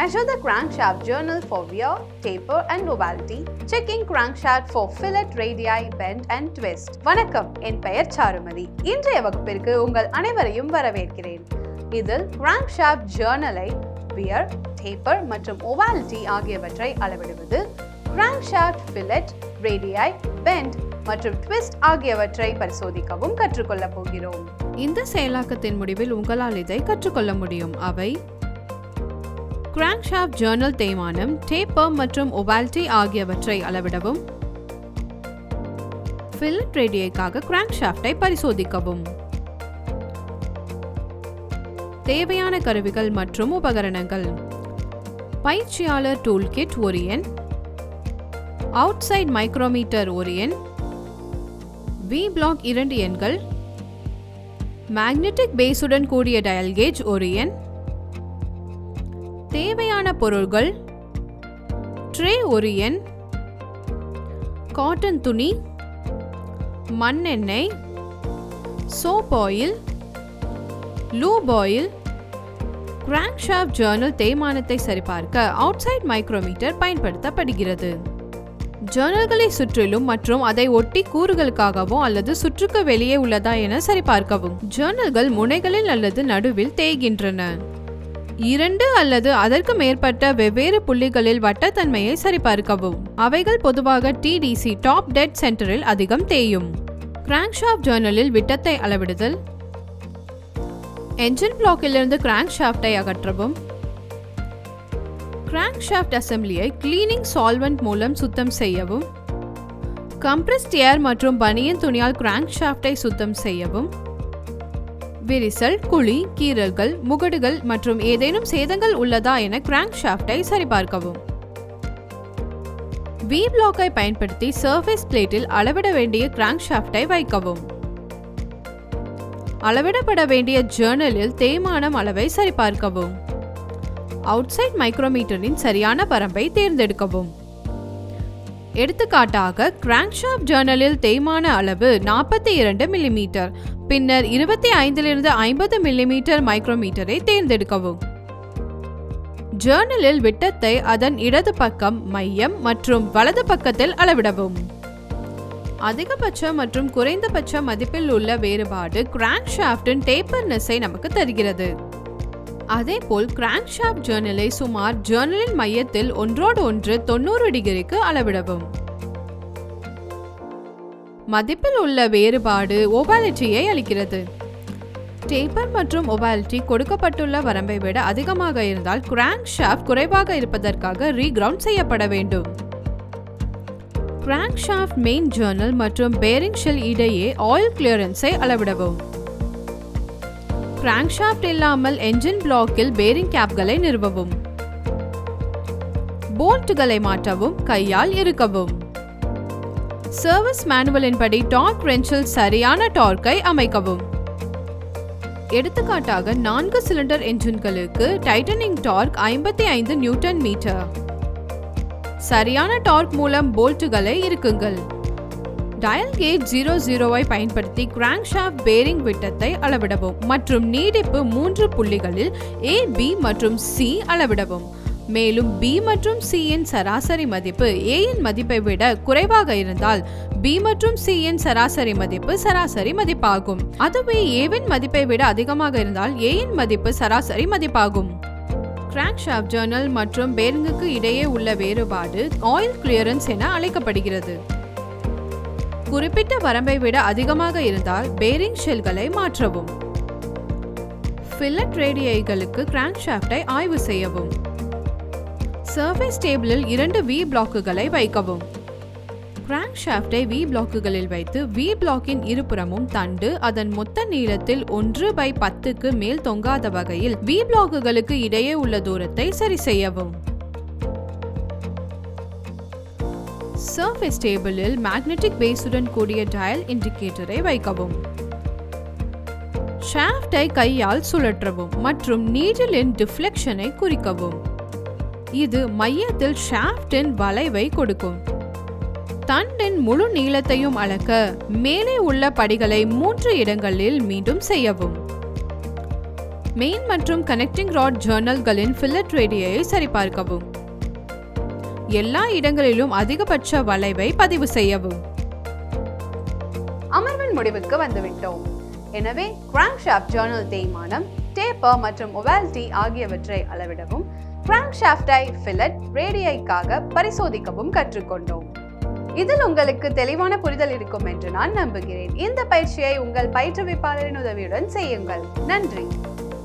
Measure the Crankshaft Journal for wear, taper and ovality. Checking crankshaft for fillet, radii, bend and twist. வணக்கம், என் பெயர் சாருமதி. இன்றைய வகுப்பிற்கு உங்கள் அனைவரையும் வரவேற்கிறேன். இதில் Crankshaft Journal-ஐ wear, taper மற்றும் ovality ஆகியவற்றை அளவிடுவது, Crankshaft Fillet, Radii, Bend மற்றும் Twist ஆகியவற்றை பரிசோதிக்கவும் கற்றுக்கொள்ள போகிறோம். இந்த செயலாக்கத்தின் முடிவில் உங்களால் இதை கற்றுக்கொள்ள முடியும். அவை Crankshaft Journal தேய்மானம், taper மற்றும் ovality ஆகியவற்றை அளவிடவும், Fillet Radiiக்காக crankshaft-ஐ பரிசோதிக்கவும். தேவையான கருவிகள் மற்றும் உபகரணங்கள்: பயிற்சியாளர் டூல் கிட் ஒரு எண், அவுட்சைட் மைக்ரோமீட்டர் ஒரு எண், வி பிளாக் 2 எண்கள், மேக்னெட்டிக் பேஸுடன் கூடிய டயல் கேஜ் ஒரு எண். தேவையான பொருள்கள்: ட்ரே ஒரு எண், காட்டன் துணி, மண்ணெண்ணெய், soap oil, loop oil. Crankshaft Journal தேய்மானத்தை சரிபார்க்க அவுட்சைட் மைக்ரோமீட்டர் பயன்படுத்தப்படுகிறது. ஜர்னல்களை சுற்றிலும் மற்றும் அதை ஒட்டி கூறுகளுக்காகவோ அல்லது சுற்றுக்கு வெளியே உள்ளதா என சரிபார்க்கவும். ஜர்னல்கள் முனைகளில் அல்லது நடுவில் தேய்கின்றன. 2 அல்லது அதற்கு மேற்பட்ட வெவ்வேறு புள்ளிகளில் வட்டத்தன்மையை சரிபார்க்கவும். அவைகள் பொதுவாக TDC டாப் டெட் சென்டரில் அதிகம் தேயும். Crankshaft Journal-இல் விட்டத்தை அளவிடுதல், என்ஜின் பிளாக்கிலிருந்து கிராங்க்ஷாஃப்டை அகற்றவும், கிராங்க்ஷாஃப்ட் அசெம்பிளியை கிளீனிங் சால்வெண்ட் மூலம் சுத்தம் செய்யவும், கம்ப்ரஸ்ட் ஏர் மற்றும் பனியன் துணியால் கிராங்க்ஷாஃப்டை சுத்தம் செய்யவும், விரிசல், குழி, கீறல்கள், முகடுகள் மற்றும் ஏதேனும் சேதங்கள் உள்ளதா என கிராங்க்ஷாஃப்டை சரிபார்க்கவும். வி பிளாக்கை பயன்படுத்தி சர்ஃபேஸ் பிளேட்டில் அளவிட வேண்டிய கிராங்க்ஷாஃப்டை வைக்கவும். அளவிடப்பட வேண்டிய ஜர்னலில் தேய்மானம் அளவை சரிபார்க்கவும். அவுட்சைட் மைக்ரோமீட்டரின் சரியான வரம்பை தேர்ந்தெடுக்கவும். எடுத்துக்காட்டாக Crankshaft Journal-இல் தேய்மான அளவு 42 மில்லிமீட்டர், பின்னர் 25 50 மில்லிமீட்டர் மைக்ரோமீட்டரை தேர்ந்தெடுக்கவும். ஜர்னலில் விட்டத்தை அதன் இடது பக்கம், மையம் மற்றும் வலது பக்கத்தில் அளவிடவும். அதிகபட்ச மற்றும் குறைந்தபட்ச மதிப்பில் உள்ள வேறுபாடு கிராங்க்ஷாஃப்டின் டேப்பர்னஸை நமக்கு தருகிறது. அதேபோல் Crankshaft Journal-ஐ சுமார் ஜர்னலின் மையத்தில் ஒன்றோடு ஒன்று 90 டிகிரிக்கு அளவிடவும். மதிப்பில் உள்ள வேறுபாடு ovality-ஐ அளிக்கிறது. டேப்பர் மற்றும் ovality கொடுக்கப்பட்டுள்ள வரம்பை விட அதிகமாக இருந்தால் crankshaft குறைவாக இருப்பதற்காக ரீகிரவுண்ட் செய்யப்பட வேண்டும். Crankshaft மெயின் ஜர்னல் மற்றும் பேரிங் ஷெல் இடையே ஆயில் கிளியரன்ஸை அளவிடவும். கிராங்க்ஷாஃப்ட் இல்லாமல் என்ஜின் பிளாக்கில் பேரிங் கேப்களை நிறுவவும். போல்ட்டுகளை மாற்றவும், கையால் இறுக்கவும். சர்வீஸ் மேனுவலின் படி டார்க் ரெஞ்சில் சரியான டார்க்கை அமைக்கவும். எடுத்துக்காட்டாக 4 சிலிண்டர் என்ஜின்களுக்கு டைட்டனிங் டார்க் 55 நியூட்டன் மீட்டர். சரியான டார்க் மூலம் போல்ட்டுகளை இறுக்குங்கள். டயல் கேஜ் 00-ஐ பயன்படுத்தி கிராங்க்ஷாஃப்ட் பேரிங் விட்டத்தை அளவிடவும் மற்றும் நீடிப்பு 3 புள்ளிகளில் A, B மற்றும் C அளவிடவும். மேலும் B மற்றும் C இன் சராசரி மதிப்பு A இன் மதிப்பை விட குறைவாக இருந்தால் B மற்றும் C இன் சராசரி மதிப்பு சராசரி மதிப்பாகும். அதுவே A இன் மதிப்பை விட அதிகமாக இருந்தால் A இன் மதிப்பு சராசரி மதிப்பாகும். Crankshaft Journal மற்றும் பேரிங்குக்கு இடையே உள்ள வேறுபாடு ஆயில் கிளியரன்ஸ் என அழைக்கப்படுகிறது. குறிப்பிட்ட வரம்பை விட அதிகமாக இருந்தால் பேரிங் ஷெல்களை மாற்றவும். ஃபில்லட் ரேடியைகளுக்கு கிராங்க்ஷாஃப்டை ஆய்வு செய்யவும். சர்ஃபேஸ் டேபிளில் 2 வி பிளாக்குகளை வைக்கவும். கிராங்க்ஷாஃப்டை வி பிளாக்குகளில் வைத்து வி பிளாக்கின் இருபுறமும் தண்டு அதன் மொத்த நீளத்தில் 1/10க்கு மேல் தொங்காத வகையில் வி பிளாக்குகளுக்கு இடையே உள்ள தூரத்தை சரி செய்யவும். சர்ஃபேஸ் டேபிளில் மேக்னெட்டிக் பேஸுடன் கூடிய டயல் இண்டிகேட்டரை வைக்கவும். ஷாஃப்டை கையால் சுழற்றவும் மற்றும் நீடிலின் டிஃப்ளெக்ஷனை குறிக்கவும். இது மையத்தில் ஷாஃப்டின் வளைவை கொடுக்கும். தண்டின் முழு நீளத்தையும் அளக்க மேலே உள்ள படிகளை 3 இடங்களில் மீண்டும் செய்யவும். மெயின் மற்றும் கனெக்டிங் ராட் ஜர்னல்களின் ஃபில்லட் ரேடியை சரிபார்க்கவும். எல்லா இடங்களிலும் அதிகபட்ச வளைவை பதிவு செய்யவும். அமர்வின் முடிவுக்கு வந்துவிட்டோம். எனவே கிராங்க்ஷாஃப்ட் ஜர்னல் தேய்மானம், டேப்பர் மற்றும் ஒவாலிட்டி ஆகியவற்றை அளவிடவும், கிராங்க்ஷாஃப்டை ஃபில்லட் ரேடியைக்காக பரிசோதிக்கவும் கற்றுக்கொண்டோம். இதில் உங்களுக்கு தெளிவான புரிதல் இருக்கும் என்று நான் நம்புகிறேன். இந்த பயிற்சியை உங்கள் பயிற்றுவிப்பாளரின் உதவியுடன் செய்யுங்கள். நன்றி.